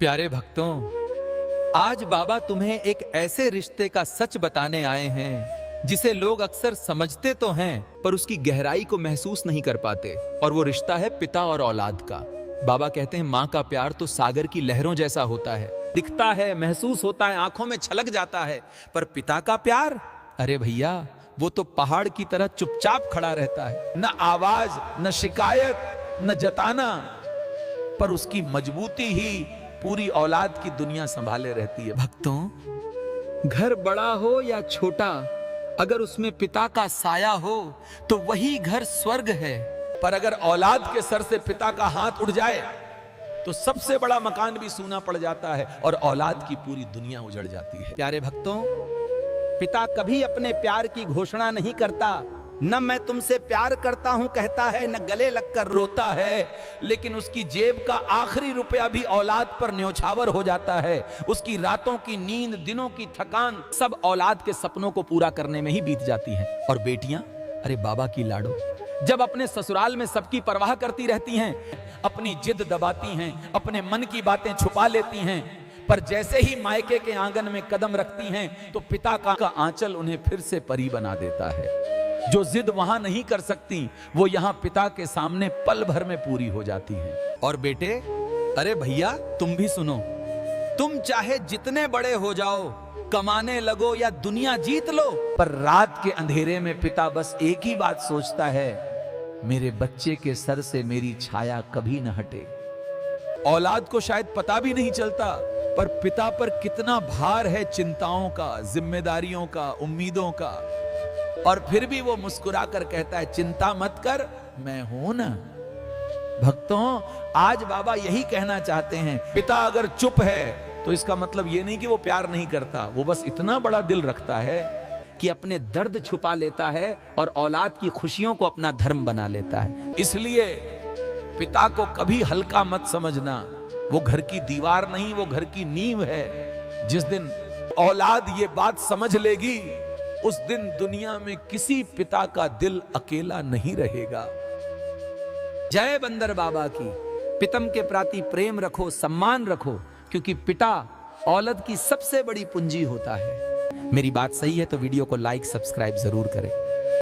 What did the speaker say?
प्यारे भक्तों, आज बाबा तुम्हें एक ऐसे रिश्ते का सच बताने आए हैं जिसे लोग अक्सर समझते तो हैं पर उसकी गहराई को महसूस नहीं कर पाते। और वो रिश्ता है पिता और औलाद का। बाबा कहते हैं माँ का प्यार तो सागर की लहरों जैसा होता है, दिखता है, महसूस होता है, आंखों में छलक जाता है। पर पिता का प्यार, अरे भैया, वो तो पहाड़ की तरह चुपचाप खड़ा रहता है। न आवाज, न शिकायत, न जताना, पर उसकी मजबूती ही पूरी औलाद की दुनिया संभाले रहती है। भक्तों, घर बड़ा हो या छोटा, अगर उसमें पिता का साया हो तो वही घर स्वर्ग है। पर अगर औलाद के सर से पिता का हाथ उड़ जाए तो सबसे बड़ा मकान भी सूना पड़ जाता है और औलाद की पूरी दुनिया उजड़ जाती है। प्यारे भक्तों, पिता कभी अपने प्यार की घोषणा नहीं करता। न मैं तुमसे प्यार करता हूं कहता है, न गले लगकर रोता है, लेकिन उसकी जेब का आखिरी रुपया भी औलाद पर न्योछावर हो जाता है। उसकी रातों की नींद, दिनों की थकान सब औलाद के सपनों को पूरा करने में ही बीत जाती है। और बेटियां, अरे बाबा की लाडो, जब अपने ससुराल में सबकी परवाह करती रहती हैं, अपनी जिद दबाती हैं, अपने मन की बातें छुपा लेती हैं, पर जैसे ही मायके के आंगन में कदम रखती हैं तो पिता का आंचल उन्हें फिर से परी बना देता है। जो जिद वहां नहीं कर सकती वो यहां पिता के सामने पल भर में पूरी हो जाती है। और बेटे, अरे भैया, तुम भी सुनो, तुम चाहे जितने बड़े हो जाओ, कमाने लगो या दुनिया जीत लो, पर रात के अंधेरे में पिता बस एक ही बात सोचता है, मेरे बच्चे के सर से मेरी छाया कभी न हटे। औलाद को शायद पता भी नहीं चलता, पर पिता पर कितना भार है चिंताओं का, जिम्मेदारियों का, उम्मीदों का। और फिर भी वो मुस्कुराकर कहता है, चिंता मत कर, मैं हूं ना। भक्तों, आज बाबा यही कहना चाहते हैं, पिता अगर चुप है तो इसका मतलब ये नहीं कि वो प्यार नहीं करता, वो बस इतना बड़ा दिल रखता है कि अपने दर्द छुपा लेता है और औलाद की खुशियों को अपना धर्म बना लेता है। इसलिए पिता को कभी हल्का मत समझना। वो घर की दीवार नहीं, वो घर की नींव है। जिस दिन औलाद ये बात समझ लेगी, उस दिन दुनिया में किसी पिता का दिल अकेला नहीं रहेगा। जय बंदर बाबा की। पितम के प्रति प्रेम रखो, सम्मान रखो, क्योंकि पिता औलाद की सबसे बड़ी पूंजी होता है। मेरी बात सही है तो वीडियो को लाइक, सब्सक्राइब जरूर करें।